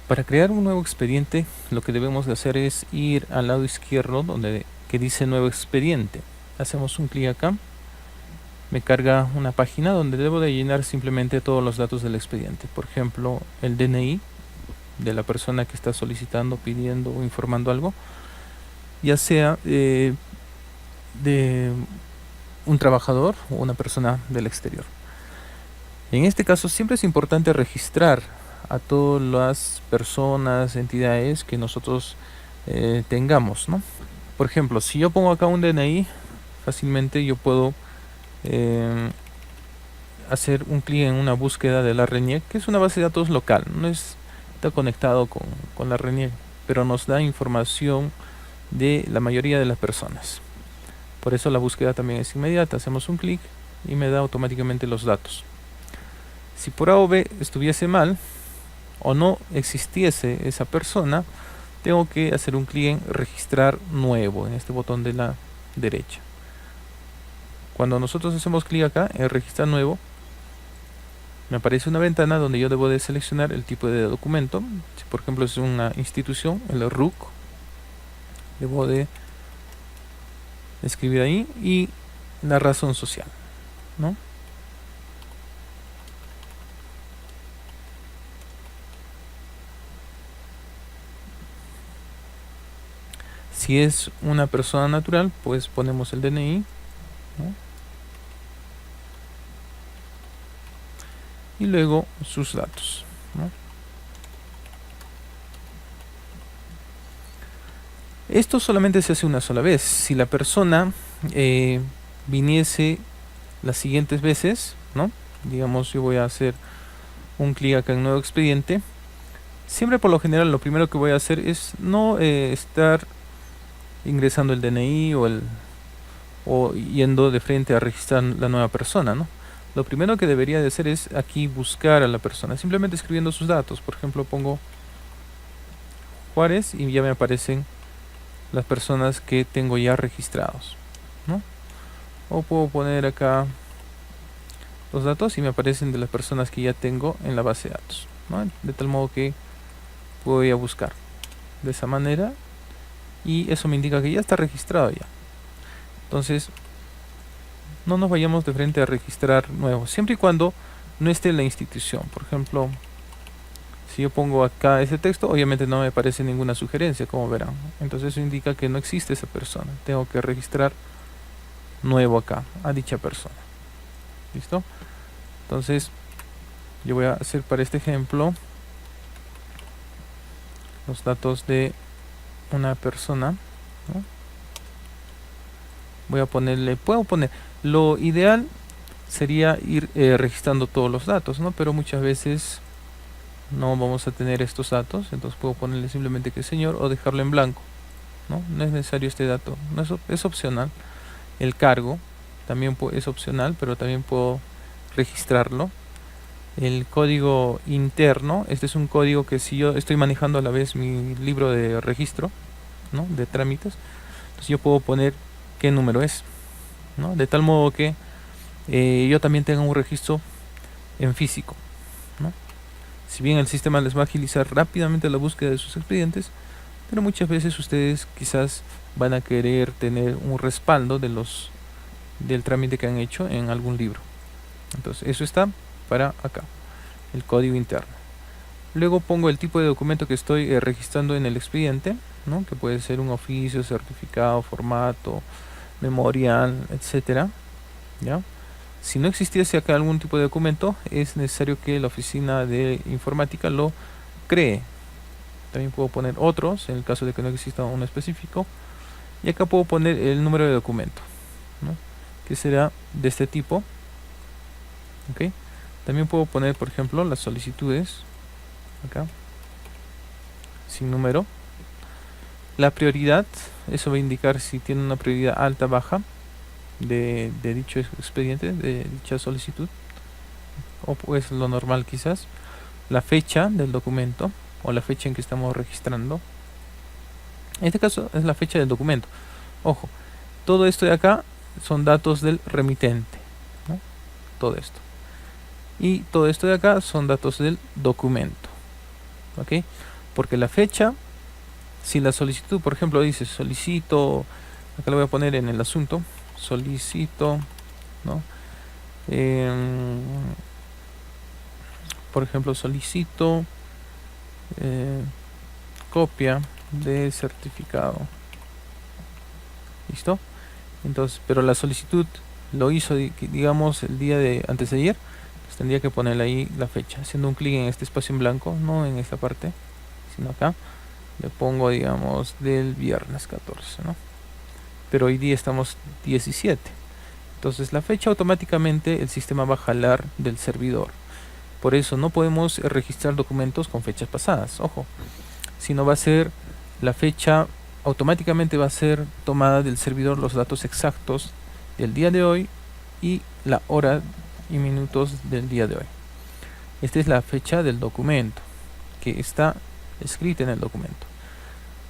Para crear un nuevo expediente, lo que debemos de hacer es ir al lado izquierdo que dice nuevo expediente. Hacemos un clic acá, me carga una página donde debo de llenar simplemente todos los datos del expediente. Por ejemplo, el DNI de la persona que está solicitando, pidiendo o informando algo, ya sea de un trabajador o una persona del exterior. En este caso siempre es importante registrar a todas las personas, entidades que nosotros tengamos, ¿no? Por ejemplo, si yo pongo acá un DNI, fácilmente yo puedo hacer un clic en una búsqueda de la RENIEC, que es una base de datos local, no está conectado con la RENIEC, pero nos da información de la mayoría de las personas. Por eso la búsqueda también es inmediata. Hacemos un clic y me da automáticamente los datos. Si por A o B estuviese mal o no existiese esa persona, tengo que hacer un clic en registrar nuevo en este botón de la derecha. Cuando nosotros hacemos clic acá en registrar nuevo, me aparece una ventana donde yo debo de seleccionar el tipo de documento. Si por ejemplo es una institución, el RUC, debo de escribir ahí y la razón social, ¿no? Si es una persona natural, pues ponemos el DNI, ¿no? Y luego sus datos, ¿no? Esto solamente se hace una sola vez. Si la persona viniese las siguientes veces, ¿no? Digamos, yo voy a hacer un clic acá en nuevo expediente. Siempre por lo general lo primero que voy a hacer es no estar ingresando el DNI o yendo de frente a registrar la nueva persona, ¿no? Lo primero que debería de hacer es aquí buscar a la persona, simplemente escribiendo sus datos. Por ejemplo, pongo Juárez y ya me aparecen las personas que tengo ya registrados, ¿no? O puedo poner acá los datos y me aparecen de las personas que ya tengo en la base de datos, ¿no? De tal modo que puedo ir a buscar de esa manera y eso me indica que ya está registrado ya. Entonces no nos vayamos de frente a registrar nuevo, siempre y cuando no esté en la institución. Por ejemplo, si yo pongo acá ese texto, obviamente no me aparece ninguna sugerencia, como verán. Entonces eso indica que no existe esa persona. Tengo que registrar nuevo acá a dicha persona. ¿Listo? Entonces yo voy a hacer para este ejemplo los datos de una persona, ¿no? Voy a ponerle, puedo poner, lo ideal sería ir registrando todos los datos, ¿no? Pero muchas veces no vamos a tener estos datos, entonces puedo ponerle simplemente que señor o dejarlo en blanco, ¿no? No es necesario este dato, no es opcional. El cargo también es opcional, pero también puedo registrarlo. El código interno, este es un código que si yo estoy manejando a la vez mi libro de registro, ¿no? De trámites, entonces yo puedo poner qué número es, ¿no? De tal modo que yo también tenga un registro en físico, ¿no? Si bien el sistema les va a agilizar rápidamente la búsqueda de sus expedientes, pero muchas veces ustedes quizás van a querer tener un respaldo del trámite que han hecho en algún libro. Entonces eso está para acá, el código interno. Luego pongo el tipo de documento que estoy registrando en el expediente, ¿no? Que puede ser un oficio, certificado, formato, memorial, etcétera, ¿ya? Si no existiese acá algún tipo de documento, es necesario que la oficina de informática lo cree. También puedo poner otros, en el caso de que no exista uno específico. Y acá puedo poner el número de documento, ¿no? Que será de este tipo. ¿Okay? También puedo poner, por ejemplo, las solicitudes. Acá. Sin número. La prioridad, eso va a indicar si tiene una prioridad alta o baja de dicho expediente, de dicha solicitud, o pues lo normal quizás. La fecha del documento o la fecha en que estamos registrando. En este caso es la fecha del documento. Ojo, todo esto de acá son datos del remitente, ¿no? Todo esto. Y todo esto de acá son datos del documento. ¿Ok? porque la fecha, si la solicitud, por ejemplo, dice solicito, acá lo voy a poner en el asunto, solicito, ¿no? Por ejemplo, solicito copia de certificado. ¿Listo? Entonces, pero la solicitud lo hizo, digamos, el día de antes de ayer, pues tendría que ponerle ahí la fecha, haciendo un clic en este espacio en blanco, no en esta parte, sino acá, le pongo, digamos, del viernes 14, ¿no? Pero hoy día estamos 17. Entonces la fecha automáticamente el sistema va a jalar del servidor. Por eso no podemos registrar documentos con fechas pasadas, ojo, sino va a ser la fecha, automáticamente va a ser tomada del servidor los datos exactos del día de hoy y la hora y minutos del día de hoy. Esta es la fecha del documento que está escrita en el documento.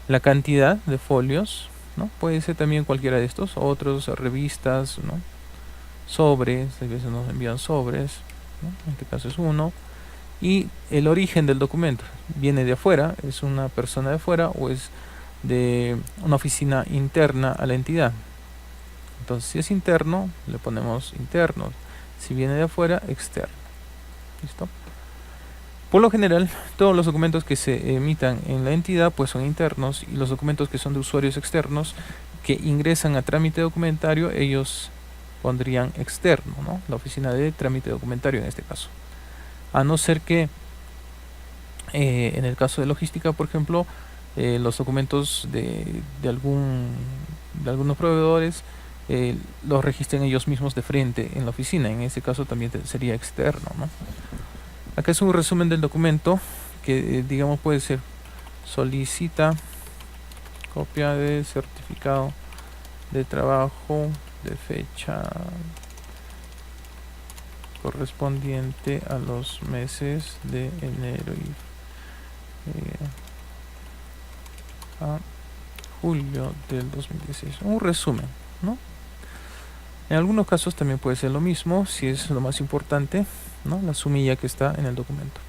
La cantidad de folios, ¿no? Puede ser también cualquiera de estos, otros, revistas, ¿no? Sobres, a veces nos envían sobres, ¿no? En este caso es uno. Y el origen del documento, viene de afuera, es una persona de afuera o es de una oficina interna a la entidad. Entonces si es interno, le ponemos interno, si viene de afuera, externo. ¿Listo? Por lo general, todos los documentos que se emitan en la entidad pues son internos, y los documentos que son de usuarios externos que ingresan a trámite documentario, ellos pondrían externo, ¿no? La oficina de trámite documentario en este caso. A no ser que en el caso de logística, por ejemplo, los documentos de algunos proveedores los registren ellos mismos de frente en la oficina. En ese caso también sería externo, ¿no? Acá es un resumen del documento que digamos puede ser: solicita copia de certificado de trabajo de fecha correspondiente a los meses de enero y a julio del 2016. Un resumen, ¿no? En algunos casos también puede ser lo mismo, si es lo más importante, ¿no? La sumilla que está en el documento.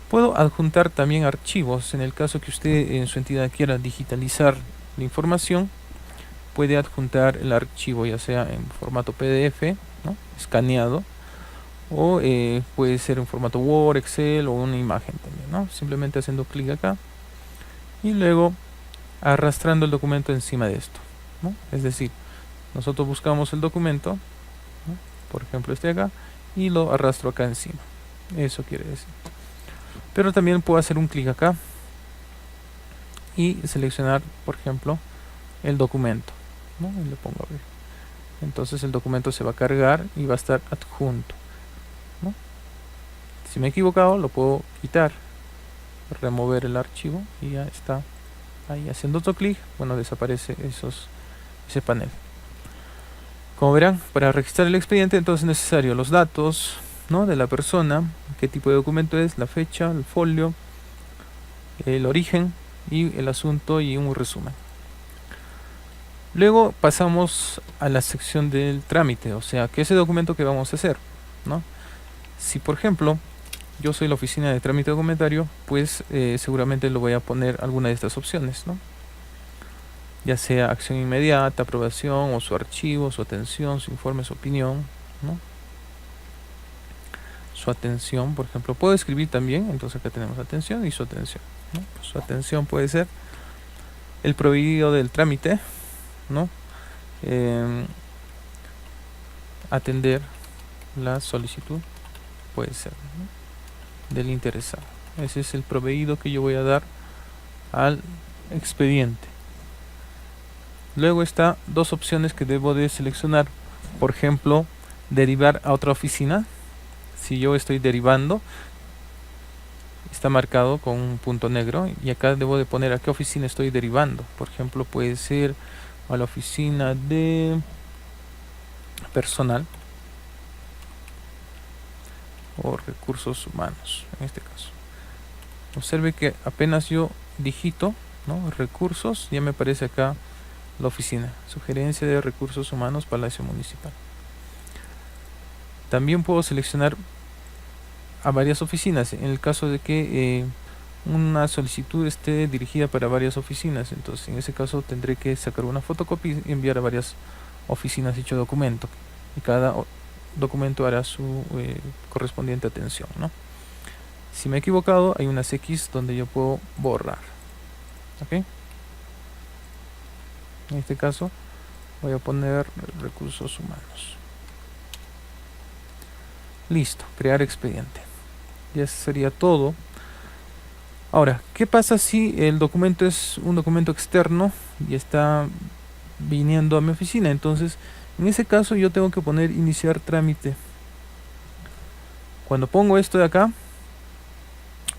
Puedo adjuntar también archivos. En el caso que usted en su entidad quiera digitalizar la información, puede adjuntar el archivo, ya sea en formato PDF, ¿no? Escaneado, o puede ser en formato Word, Excel o una imagen también, ¿no? Simplemente haciendo clic acá y luego arrastrando el documento encima de esto, ¿no? Es decir, nosotros buscamos el documento, ¿no? Por ejemplo este de acá, y lo arrastro acá encima. Eso quiere decir. Pero también puedo hacer un clic acá y seleccionar, por ejemplo, el documento, ¿no? Y le pongo abrir. Entonces el documento se va a cargar y va a estar adjunto, ¿no? Si me he equivocado, lo puedo quitar, remover el archivo y ya está ahí. Haciendo otro clic, bueno, desaparece ese panel. Como verán, para registrar el expediente entonces es necesario los datos, ¿no? De la persona, qué tipo de documento es, la fecha, el folio, el origen y el asunto y un resumen. Luego pasamos a la sección del trámite, o sea, ¿qué es el documento que vamos a hacer, ¿no? Si por ejemplo yo soy la oficina de trámite documentario, pues seguramente lo voy a poner alguna de estas opciones, ¿no? Ya sea acción inmediata, aprobación, o su archivo, su atención, su informe, su opinión, ¿no? Su atención, por ejemplo, puedo escribir también, entonces acá tenemos atención y su atención, ¿no? Su atención puede ser el prohibido del trámite, ¿no? Atender la solicitud, puede ser, ¿no? Del interesado. Ese es el proveído que yo voy a dar al expediente. Luego está dos opciones que debo de seleccionar. Por ejemplo, derivar a otra oficina. Si yo estoy derivando, está marcado con un punto negro y acá debo de poner a qué oficina estoy derivando. Por ejemplo, puede ser a la oficina de personal o recursos humanos, en este caso. Observe que apenas yo digito, ¿no? Recursos, ya me aparece acá la oficina, sugerencia de recursos humanos, Palacio Municipal. También puedo seleccionar a varias oficinas en el caso de que una solicitud esté dirigida para varias oficinas. Entonces en ese caso tendré que sacar una fotocopia y enviar a varias oficinas dicho documento, y cada documento hará su correspondiente atención, ¿no? Si me he equivocado, hay unas X donde yo puedo borrar. ¿Ok? En este caso voy a poner recursos humanos. Listo, crear expediente. Ya sería todo. Ahora, ¿qué pasa si el documento es un documento externo y está viniendo a mi oficina? Entonces, en ese caso yo tengo que poner iniciar trámite. Cuando pongo esto de acá,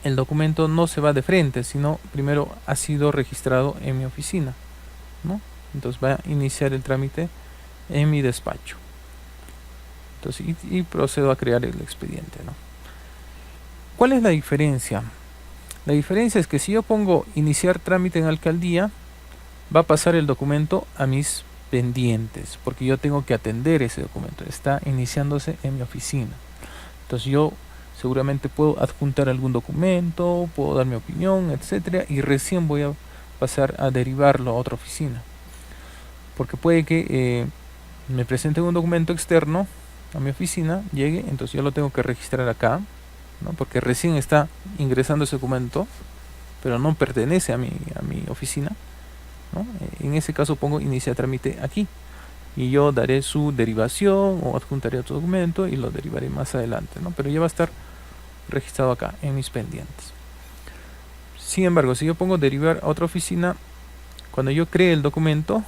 el documento no se va de frente, sino primero ha sido registrado en mi oficina, ¿no? Entonces va a iniciar el trámite en mi despacho. Entonces, y procedo a crear el expediente, ¿no? ¿Cuál es la diferencia? La diferencia es que si yo pongo iniciar trámite en alcaldía, va a pasar el documento a mis pendientes, porque yo tengo que atender ese documento. Está iniciándose en mi oficina. Entonces yo seguramente puedo adjuntar algún documento, puedo dar mi opinión, etcétera, y recién voy a pasar a derivarlo a otra oficina. Porque puede que me presenten un documento externo a mi oficina, llegue, entonces yo lo tengo que registrar acá, ¿no? Porque recién está ingresando ese documento, pero no pertenece a mi oficina, ¿no? En ese caso pongo iniciar trámite aquí y yo daré su derivación o adjuntaré otro documento y lo derivaré más adelante, ¿no? Pero ya va a estar registrado acá en mis pendientes. Sin embargo, si yo pongo derivar a otra oficina, cuando yo cree el documento,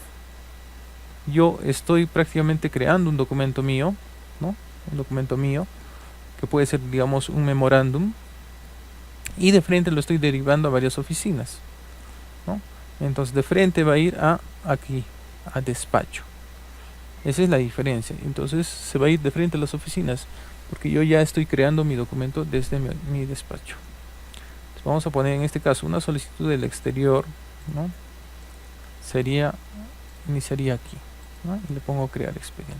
yo estoy prácticamente creando un documento mío, ¿no? Un documento mío que puede ser, digamos, un memorándum, y de frente lo estoy derivando a varias oficinas, ¿no? Entonces de frente va a ir a aquí, a despacho. Esa es la diferencia. Entonces se va a ir de frente a las oficinas, porque yo ya estoy creando mi documento desde mi despacho. Entonces vamos a poner en este caso una solicitud del exterior, ¿no? Iniciaría aquí, ¿no? Y le pongo crear expediente.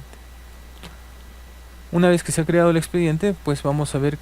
Una vez que se ha creado el expediente, pues vamos a ver